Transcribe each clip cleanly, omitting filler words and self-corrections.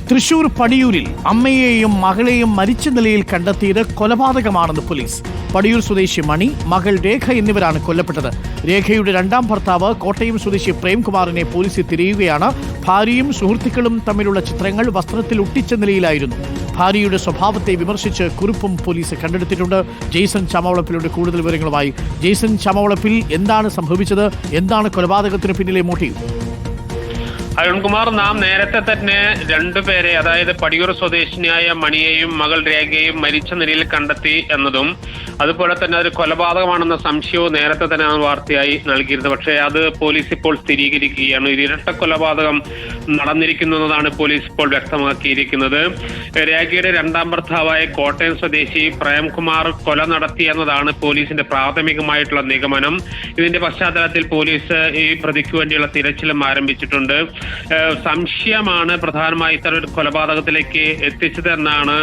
തൃശൂർ പടിയൂരിൽ അമ്മയെയും മകളെയും മരിച്ച നിലയിൽ കണ്ടെത്തിയത് കൊലപാതകമാണെന്ന് പോലീസ്. പടിയൂർ സ്വദേശി മണി, മകൾ രേഖ എന്നിവരാണ് കൊല്ലപ്പെട്ടത്. രേഖയുടെ രണ്ടാം ഭർത്താവ് കോട്ടയം സ്വദേശി പ്രേംകുമാറിനെ പോലീസ് തിരയുകയാണ്. ഭാര്യയും സുഹൃത്തുക്കളും തമ്മിലുള്ള ചിത്രങ്ങൾ വസ്ത്രത്തിൽ ഒട്ടിച്ച നിലയിലായിരുന്നു. ഭാര്യയുടെ സ്വഭാവത്തെ വിമർശിച്ച് കുറിപ്പും പോലീസ് കണ്ടെടുത്തിട്ടുണ്ട്. ജെയ്സൺ ചാമവളപ്പിലൂടെ കൂടുതൽ വിവരങ്ങളുമായി. ജെയ്സൺ ചാമവളപ്പിൽ, എന്താണ് സംഭവിച്ചത്? എന്താണ് കൊലപാതകത്തിന് പിന്നിലെ മോട്ടീവ്? അരുൺകുമാർ, നാം നേരത്തെ തന്നെ രണ്ടുപേരെ, അതായത് പടിയൂർ സ്വദേശിനിയായ മണിയെയും മകൾ രേഖയെയും മരിച്ച നിലയിൽ കണ്ടെത്തി എന്നതും അതുപോലെ തന്നെ ഒരു കൊലപാതകമാണെന്ന സംശയവും നേരത്തെ തന്നെ വാർത്തയായി നൽകിയിരുന്നത്. പക്ഷേ അത് പോലീസ് ഇപ്പോൾ സ്ഥിരീകരിക്കുകയാണ്. ഇരട്ട കൊലപാതകം നടന്നിരിക്കുന്നതാണ് പോലീസ് ഇപ്പോൾ വ്യക്തമാക്കിയിരിക്കുന്നത്. രേഖയുടെ രണ്ടാം ഭർത്താവായ കോട്ടയം സ്വദേശി പ്രേംകുമാർ കൊല നടത്തി എന്നതാണ് പോലീസിന്റെ പ്രാഥമികമായിട്ടുള്ള നിഗമനം. ഇതിന്റെ പശ്ചാത്തലത്തിൽ പോലീസ് ഈ പ്രതിക്ക് വേണ്ടിയുള്ള തിരച്ചിലും ആരംഭിച്ചിട്ടുണ്ട്. സംശയമാണ് പ്രധാനമായി ഇത്തരം ഒരു കൊലപാതകത്തിലേക്ക് എത്തിച്ചതെന്നാണ്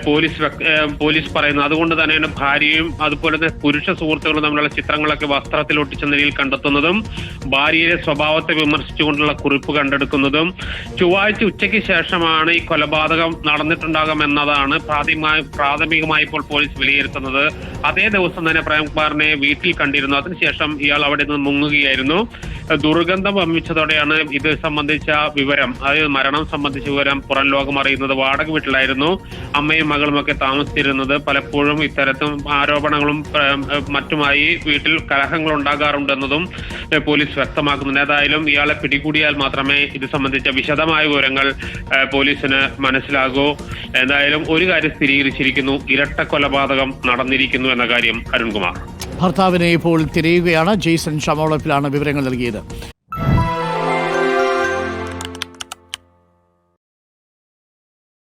പോലീസ് പറയുന്നത്. അതുകൊണ്ട് തന്നെയാണ് ഭാര്യയും അതുപോലെ തന്നെ പുരുഷ സുഹൃത്തുക്കളും തമ്മിലുള്ള ചിത്രങ്ങളൊക്കെ വസ്ത്രത്തിൽ ഒട്ടിച്ച നിലയിൽ കണ്ടെത്തുന്നതും ഭാര്യയുടെ സ്വഭാവത്തെ വിമർശിച്ചുകൊണ്ടുള്ള കുറിപ്പ് കണ്ടെടുക്കുന്നതും. ചൊവ്വാഴ്ച ഉച്ചയ്ക്ക് ശേഷമാണ് ഈ കൊലപാതകം നടന്നിട്ടുണ്ടാകുമെന്നതാണ് പ്രാഥമികമായി ഇപ്പോൾ പോലീസ് വിലയിരുത്തുന്നത്. അതേ ദിവസം തന്നെ പ്രേംകുമാറിനെ വീട്ടിൽ കണ്ടിരുന്നു. അതിനുശേഷം ഇയാൾ അവിടെ നിന്ന് മുങ്ങുകയായിരുന്നു. ദുർഗന്ധം വമിച്ചതോടെയാണ് ഇത് സംബന്ധിച്ച വിവരം, അതായത് മരണം സംബന്ധിച്ച വിവരം പുറം ലോകം അറിയുന്നത്. വാടക വീട്ടിലായിരുന്നു അമ്മയും മകളുമൊക്കെ താമസിച്ചിരുന്നത്. പലപ്പോഴും ഇത്തരത്തിൽ ആരോപണങ്ങളും മറ്റുമായി വീട്ടിൽ കലഹങ്ങൾ ഉണ്ടാകാറുണ്ടെന്നതും പോലീസ് വ്യക്തമാക്കുന്നുണ്ട്. ഏതായാലും ഇയാളെ പിടികൂടിയാൽ മാത്രമേ ഇത് സംബന്ധിച്ച വിശദമായ വിവരങ്ങൾ പോലീസിന് മനസ്സിലാകൂ. എന്തായാലും ഒരു കാര്യം സ്ഥിരീകരിച്ചിരിക്കുന്നു, ഇരട്ട കൊലപാതകം നടന്നിരിക്കുന്നു എന്ന കാര്യം. അരുൺകുമാർ, ഭർത്താവിനെ ഇപ്പോൾ തിരയുകയാണ്. ജെയ്സൺ ചാമവളപ്പിലാണ് വിവരങ്ങൾ നൽകിയത്.